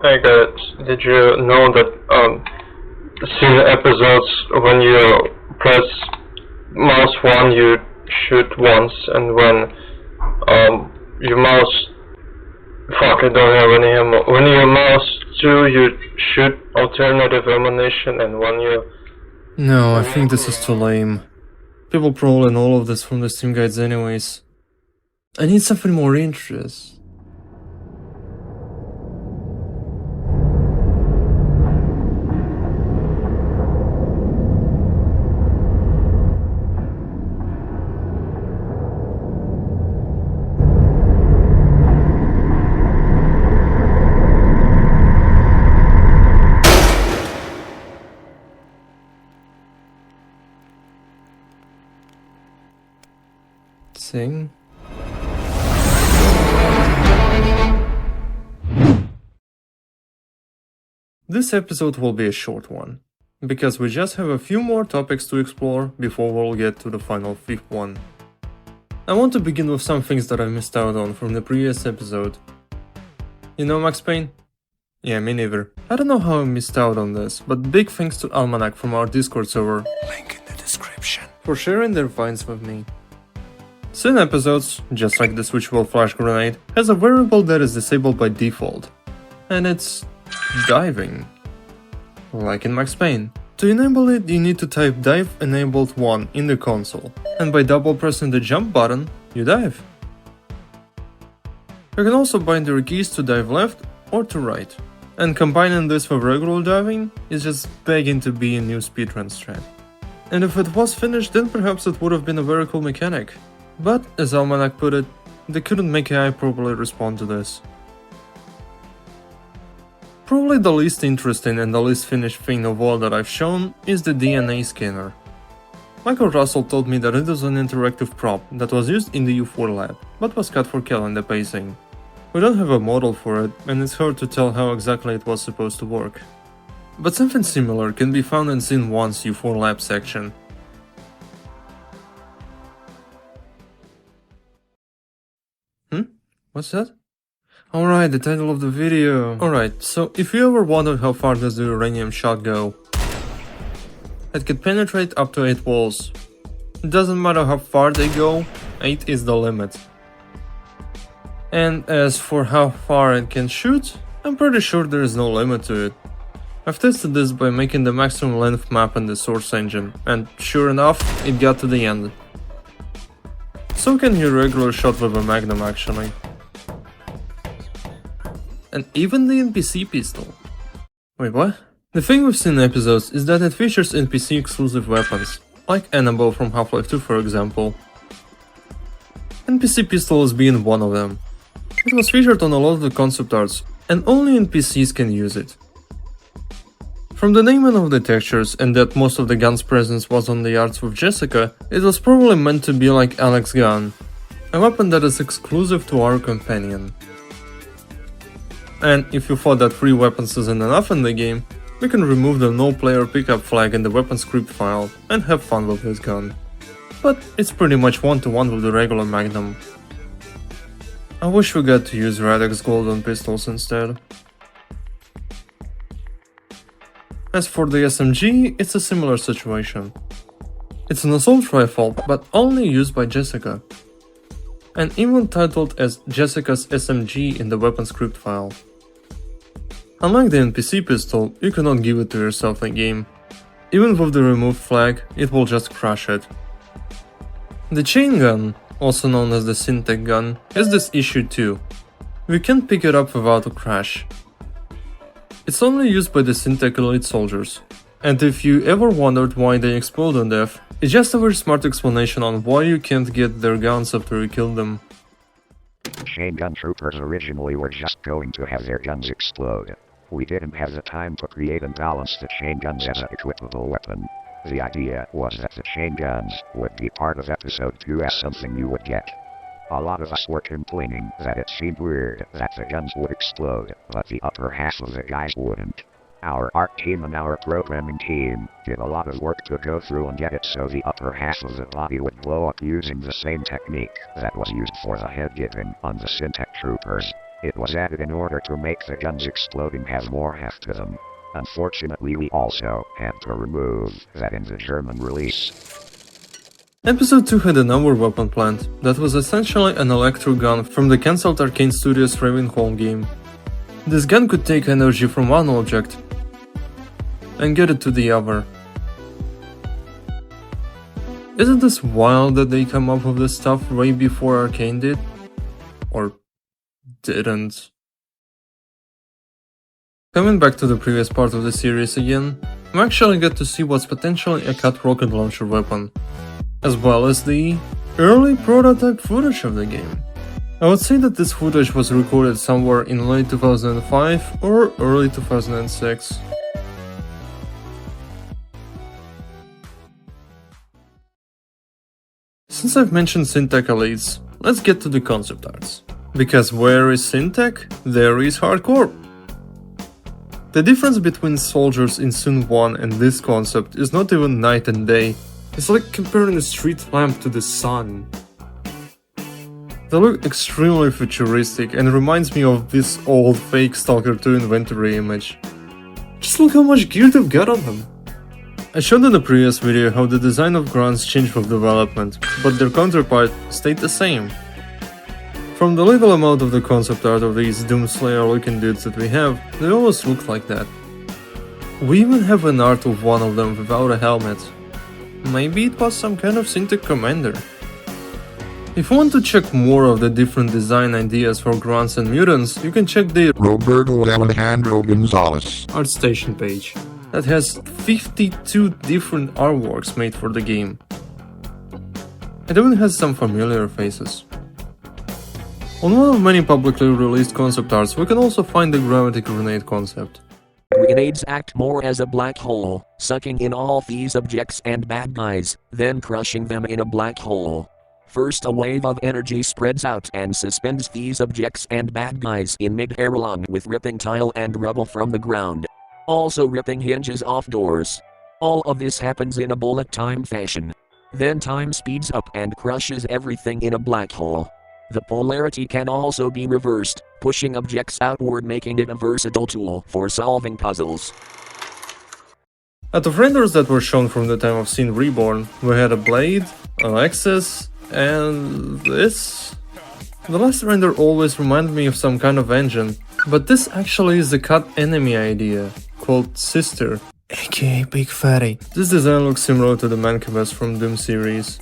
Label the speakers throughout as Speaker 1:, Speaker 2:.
Speaker 1: Hey guys, did you know that SiN episodes, when you press mouse 1 you shoot once, and when you mouse... Fuck, I don't have any ammo. When you mouse 2 you shoot alternative ammunition, and when you...
Speaker 2: No, I think this is too lame. People probably know all of this from the Steam guides anyways. I need something more interesting. Sing. This episode will be a short one, because we just have a few more topics to explore before we'll get to the final 5th one. I want to begin with some things that I missed out on from the previous episode. You know Max Payne? Yeah, me neither. I don't know how I missed out on this, but big thanks to Almanack from our Discord server, link in the description, for sharing their finds with me. SiN episodes, just like the switchable flash grenade, has a variable that is disabled by default, and it's diving, like in Max Payne. To enable it, you need to type dive enabled 1 in the console, and by double pressing the jump button, you dive. You can also bind your keys to dive left or to right, and combining this with regular diving is just begging to be a new speedrun strat. And if it was finished, then perhaps it would have been a very cool mechanic. But, as Almanack put it, they couldn't make AI properly respond to this. Probably the least interesting and the least finished thing of all that I've shown is the DNA scanner. Michael Russell told me that it is an interactive prop that was used in the U4 lab, but was cut for calendar pacing. We don't have a model for it, and it's hard to tell how exactly it was supposed to work. But something similar can be found in SiN 1's U4 lab section. What's that? Alright, the title of the video. Alright, so if you ever wondered how far does the uranium shot go, it can penetrate up to 8 walls. It doesn't matter how far they go, 8 is the limit. And as for how far it can shoot, I'm pretty sure there is no limit to it. I've tested this by making the maximum length map in the source engine, and sure enough, it got to the end. So can your regular shot with a magnum actually. And even the NPC pistol. Wait, what? The thing with SiN episodes is that it features NPC exclusive weapons, like Annabelle from Half-Life 2 for example. NPC pistol is being one of them. It was featured on a lot of the concept arts, and only NPCs can use it. From the naming of the textures and that most of the gun's presence was on the arts with Jessica, it was probably meant to be like Alex's gun, a weapon that is exclusive to our companion. And if you thought that 3 weapons isn't enough in the game, we can remove the no player pickup flag in the weapon script file and have fun with this gun. But it's pretty much one-to-one with the regular Magnum. I wish we got to use Radek's golden pistols instead. As for the SMG, it's a similar situation. It's an assault rifle, but only used by Jessica. And even titled as Jessica's SMG in the weapon script file. Unlike the NPC pistol, you cannot give it to yourself in-game. Even with the removed flag, it will just crush it. The chain gun, also known as the SiN gun, has this issue too. We can't pick it up without a crash. It's only used by the SiN elite soldiers. And if you ever wondered why they explode on death, it's just a very smart explanation on why you can't get their guns after you kill them.
Speaker 3: Chain gun troopers originally were just going to have their guns explode. We didn't have the time to create and balance the chain guns as an equipable weapon. The idea was that the chain guns would be part of episode 2 as something you would get. A lot of us were complaining that it seemed weird that the guns would explode, but the upper half of the guys wouldn't. Our art team and our programming team did a lot of work to go through and get it so the upper half of the body would blow up using the same technique that was used for the head giving on the SiN troopers. It was added in order to make the guns exploding have more heft to them. Unfortunately, we also had to remove that in the German release.
Speaker 2: Episode 2 had another weapon plant that was essentially an electro gun from the cancelled Arcane Studios Ravenholm game. This gun could take energy from one object and get it to the other. Isn't this wild that they come up with this stuff way before Arcane did? Or didn't? Coming back to the previous part of the series again, we actually get to see what's potentially a cut rocket launcher weapon, as well as the early prototype footage of the game. I would say that this footage was recorded somewhere in late 2005 or early 2006. Since I've mentioned SiN elites, let's get to the concept arts. Because where is SiN, there is hardcore. The difference between soldiers in SiN 1 and this concept is not even night and day. It's like comparing a street lamp to the sun. They look extremely futuristic and reminds me of this old fake Stalker 2 inventory image. Just look how much gear they've got on them. I showed in the previous video how the design of grunts changed with development, but their counterpart stayed the same. From the little amount of the concept art of these Doomslayer looking dudes that we have, they always look like that. We even have an art of one of them without a helmet. Maybe it was some kind of SiN commander. If you want to check more of the different design ideas for grunts and mutants, you can check the
Speaker 4: Roberto Alejandro Gonzalez
Speaker 2: ArtStation page that has 52 different artworks made for the game. It even has some familiar faces. On one of many publicly released concept arts, we can also find the gravity grenade concept.
Speaker 5: Grenades act more as a black hole, sucking in all these objects and bad guys, then crushing them in a black hole. First, a wave of energy spreads out and suspends these objects and bad guys in mid-air along with ripping tile and rubble from the ground. Also ripping hinges off doors. All of this happens in a bullet time fashion. Then time speeds up and crushes everything in a black hole. The polarity can also be reversed, pushing objects outward, making it a versatile tool for solving puzzles.
Speaker 2: Out of renders that were shown from the time of SiN Reborn, we had a blade, an axis, and this. The last render always reminded me of some kind of engine, but this actually is the cut enemy idea, called Sister, aka Big Fatty. This design looks similar to the Mancubus from Doom series.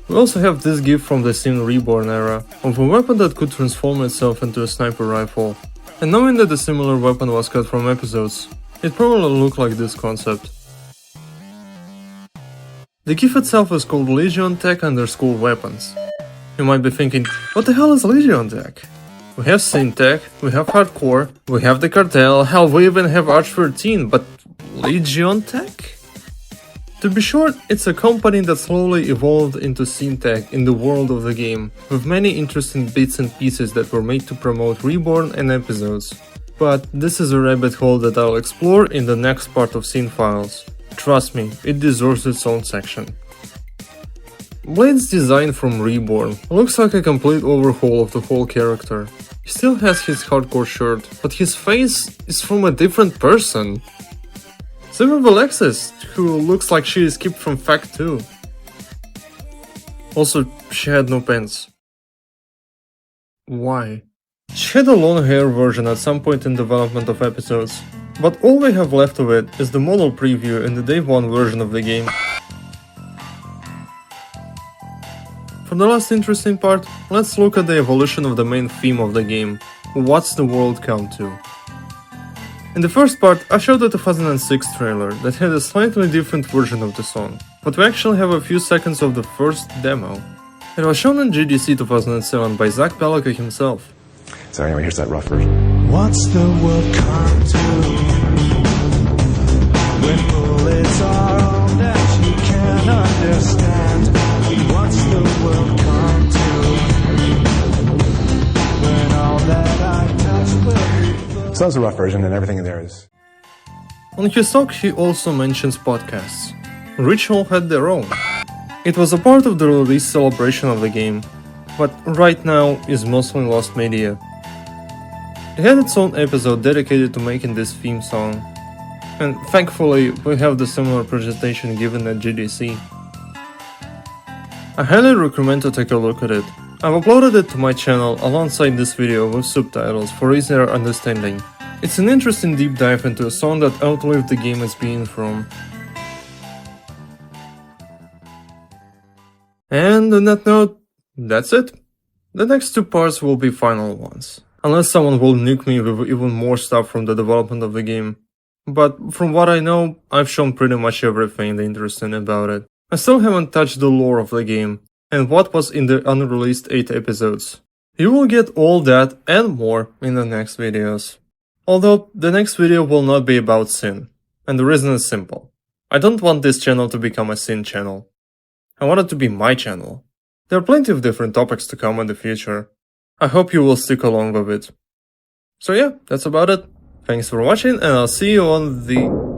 Speaker 2: We also have this gift from the SiN Reborn era, of a weapon that could transform itself into a sniper rifle. And knowing that a similar weapon was cut from episodes, it probably looked like this concept. The GIF itself is called Legion Tech _ weapons. You might be thinking, what the hell is Legion Tech? We have SiN Tech, we have Hardcore, we have the Cartel, hell we even have Arch 13, but Legion Tech? To be short, it's a company that slowly evolved into SiN Tech in the world of the game, with many interesting bits and pieces that were made to promote Reborn and episodes. But this is a rabbit hole that I'll explore in the next part of SiN Files. Trust me, it deserves its own section. Blade's design from Reborn looks like a complete overhaul of the whole character. He still has his hardcore shirt, but his face is from a different person. Same with Alexis, who looks like she escaped from F.A.K.K 2. Also, she had no pants. Why? She had a long hair version at some point in development of episodes, but all we have left of it is the model preview in the Day 1 version of the game. For the last interesting part, let's look at the evolution of the main theme of the game. What's the world come to? In the first part, I showed the 2006 trailer that had a slightly different version of the song, but we actually have a few seconds of the first demo. It was shown in GDC 2007 by Zach Pellica himself.
Speaker 6: So anyway, here's that rough version.
Speaker 7: What's the world come to when bullets are all that you can't understand? What's the world come to when all that I touch will be full?
Speaker 6: So that's a rough version, and everything in there is.
Speaker 2: On his talk, he also mentions podcasts. Ritual had their own. It was a part of the release celebration of the game, but right now is mostly lost media. It had its own episode dedicated to making this theme song, and thankfully we have the similar presentation given at GDC. I highly recommend to take a look at it. I've uploaded it to my channel alongside this video with subtitles for easier understanding. It's an interesting deep dive into a song that outlived the game it's being from. And on that note, that's it. The next two parts will be final ones, unless someone will nuke me with even more stuff from the development of the game. But from what I know, I've shown pretty much everything interesting about it. I still haven't touched the lore of the game, and what was in the unreleased 8 episodes. You will get all that and more in the next videos. Although, the next video will not be about SiN, and the reason is simple. I don't want this channel to become a SiN channel. I want it to be my channel. There are plenty of different topics to come in the future. I hope you will stick along with it. So yeah, that's about it. Thanks for watching, and I'll see you on the